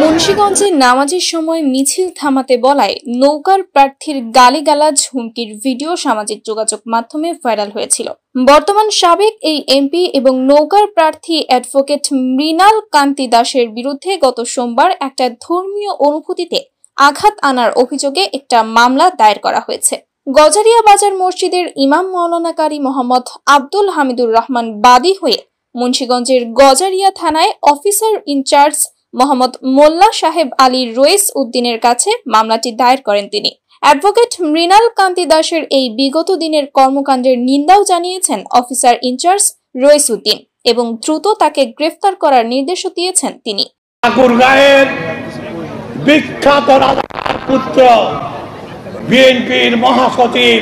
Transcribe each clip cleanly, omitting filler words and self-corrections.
মুন্সিগঞ্জে নামাজের সময় মিছিল থামাতে বলায় নৌকার প্রার্থীর গালিগালাজ হুমকির ভিডিও সামাজিক যোগাযোগ মাধ্যমে ভাইরাল হয়েছিল। বর্তমান সাবেক এই এমপি এবং নৌকার প্রার্থী অ্যাডভোকেট মৃণাল কান্তি দাসের বিরুদ্ধে গত সোমবার একটা ধর্মীয় অনুভূতিতে আঘাত আনার অভিযোগে একটা মামলা দায়ের করা হয়েছে। গজারিয়া বাজার মসজিদের ইমাম মাওলানা কারি মোহাম্মদ আব্দুল হামিদুর রহমান বাদী হয়ে মুন্সিগঞ্জের গজারিয়া থানায় অফিসার ইনচার্জ মোহাম্মদ মোল্লা সাহেব আলী রইস উদ্দিনের কাছে মামলাটি দায়ের করেন তিনি। অ্যাডভোকেট মৃণাল কান্তি দাসের এই বিগত দিনের কর্মকাণ্ডের নিন্দাও জানিয়েছেন অফিসার ইনচার্জ রইস উদ্দিন এবং দ্রুত তাকে গ্রেফতার করার নির্দেশও দিয়েছেন তিনি। ঠাকুরগাঁয়ের বিখ্যাত রাজার পুত্র বিএনপির মহাসচিব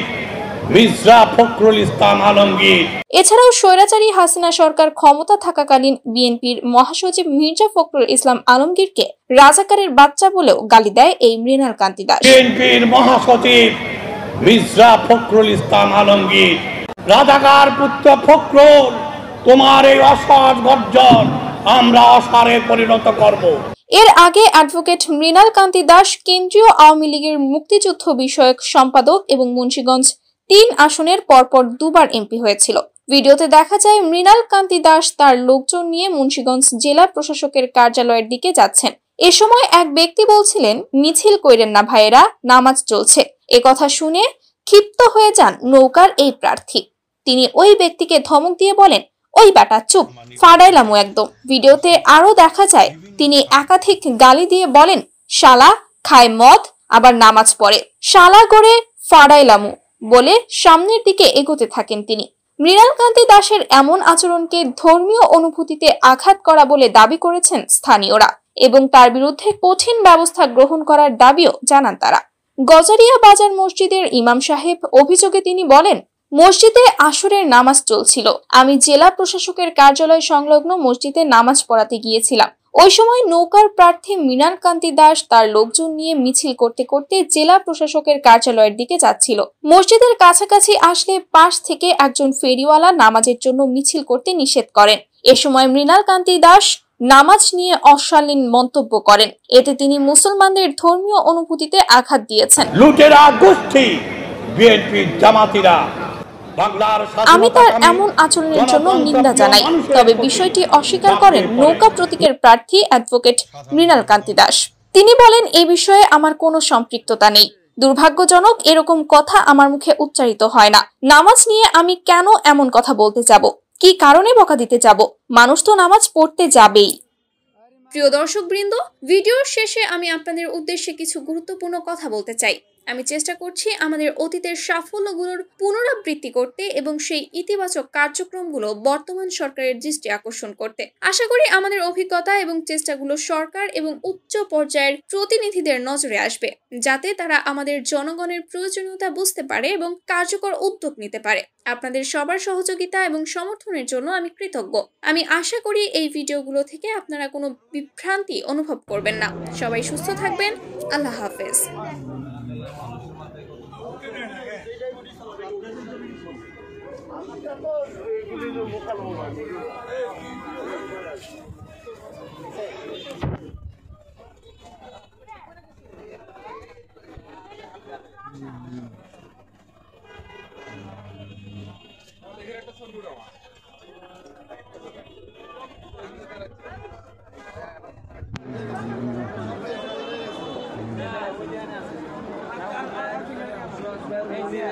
মির্জা ফখরুল ইসলাম আলমগীর, এছাড়াও স্বৈরাচারী হাসিনা সরকার ক্ষমতা থাকাকালীন বিএনপির মহাসচিব মির্জা ফখরুল ইসলাম আলমগীরকে রাজাকারের বাচ্চা বলেও গালি দেয় এই মৃণাল কান্তি দাস। বিএনপির মহাসচিব মির্জা ফখরুল ইসলাম আলমগীর, রাজাকার পুত্র ফখরুল, তোমার এই অসৎ গর্জন আমরা অসারে পরিণত করব। এর আগে অ্যাডভোকেট মৃণাল কান্তি দাস কেন্দ্রীয় আওয়ামী লীগের মুক্তিযুদ্ধ বিষয়ক সম্পাদক এবং মুন্সিগঞ্জ ৩ আসনের পরপর দুবার এমপি হয়েছিল। ভিডিওতে দেখা যায় মৃণাল কান্তি দাস তার লোকজন নিয়ে মুন্সিগঞ্জ জেলা প্রশাসকের কার্যালয়ের দিকে যাচ্ছেন। এ সময় এক ব্যক্তি বলছিলেন, মিছিল কইরেন না ভাইয়েরা, নামাজ চলছে। এ কথা শুনে ক্ষিপ্ত হয়ে যান নৌকার এই প্রার্থী। তিনি ওই ব্যক্তিকে ধমক দিয়ে বলেন, ওই বেটা চুপ, ফাড়াইলামু একদম। ভিডিওতে আরো দেখা যায় তিনি একাধিক গালি দিয়ে বলেন, শালা, খায় মদ, আবার নামাজ পড়ে, শালা করে ফাড়াইলামু বলে সামনের দিকে এগোতে থাকেন তিনি। মৃণাল কান্তি দাসের এমন আচরণকে ধর্মীয় অনুভূতিতে আঘাত করা বলে দাবি করেছেন স্থানীয়রা এবং তার বিরুদ্ধে কঠিন ব্যবস্থা গ্রহণ করার দাবিও জানান তারা। গজারিয়া বাজার মসজিদের ইমাম সাহেব অভিযোগে তিনি বলেন, মসজিদে আসরের নামাজ চলছিল, আমি জেলা প্রশাসকের কার্যালয় সংলগ্ন মসজিদে নামাজ পড়াতে গিয়েছিলাম। ওই সময় নৌকার প্রার্থী মৃণাল কান্তি দাস তার লোকজন নিয়ে মিছিল করতে করতে জেলা প্রশাসকের কার্যালয়ের দিকে যাচ্ছিল। মসজিদের কাছাকাছি আসলে পাশ থেকে একজন ফেরিওয়ালা নামাজের জন্য মিছিল করতে নিষেধ করেন। এ সময় মৃণাল কান্তি দাস নামাজ নিয়ে অশালীন মন্তব্য করেন। এতে তিনি মুসলমানদের ধর্মীয় অনুভূতিতে আঘাত দিয়েছেন। লুটেরা গোষ্ঠী, বিএনপির জামাতিরা, আমি তার এমন আচরণের জন্য নিন্দা জানাই। তবে বিষয়টি অস্বীকার করেন নৌকা প্রতীকের প্রার্থী অ্যাডভোকেট মৃণাল কান্তি দাস। তিনি বলেন, এই বিষয়ে আমার কোনো সম্পৃক্ততা নেই। দুর্ভাগ্যজনক, এরকম কথা আমার মুখে উচ্চারিত হয় না। নামাজ নিয়ে আমি কেন এমন কথা বলতে যাব? কি কারণে বকা দিতে যাব? মানুষ তো নামাজ পড়তে যাবেই। প্রিয় দর্শকবৃন্দ, ভিডিওর শেষে আমি আপনাদের উদ্দেশ্যে কিছু গুরুত্বপূর্ণ কথা বলতে চাই। আমি চেষ্টা করছি আমাদের অতীতের সাফল্যগুলোর পুনরাবৃত্তি করতে এবং সেই ইতিবাচক কার্যক্রমগুলো বর্তমান সরকারের দৃষ্টি আকর্ষণ করতে। আশা করি আমাদের অভিজ্ঞতা এবং চেষ্টাগুলো সরকার এবং উচ্চ পর্যায়ের প্রতিনিধিদের নজরে আসবে, যাতে তারা আমাদের জনগণের প্রয়োজনীয়তা বুঝতে পারে এবং কার্যকর উদ্যোগ নিতে পারে। আপনাদের সবার সহযোগিতা এবং সমর্থনের জন্য আমি কৃতজ্ঞ। আমি আশা করি এই ভিডিওগুলো থেকে আপনারা কোনো বিভ্রান্তি অনুভব করবেন না। সবাই সুস্থ থাকবেন। আল্লাহ হাফেজ।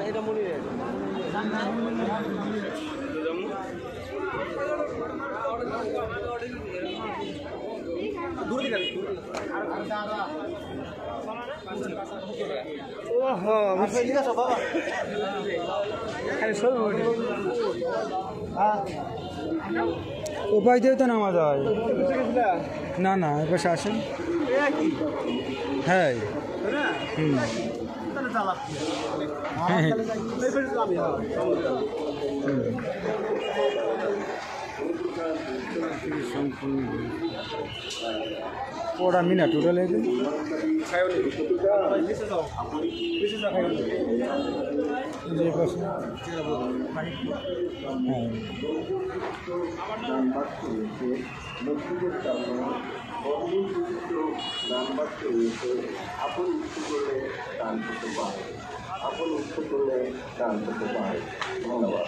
এটা মনে উপায় দিয়ে তো নামা যায় না না এবার আসেন হ্যাঁ ওরা মিনা টোটাল ধন্যবাদ।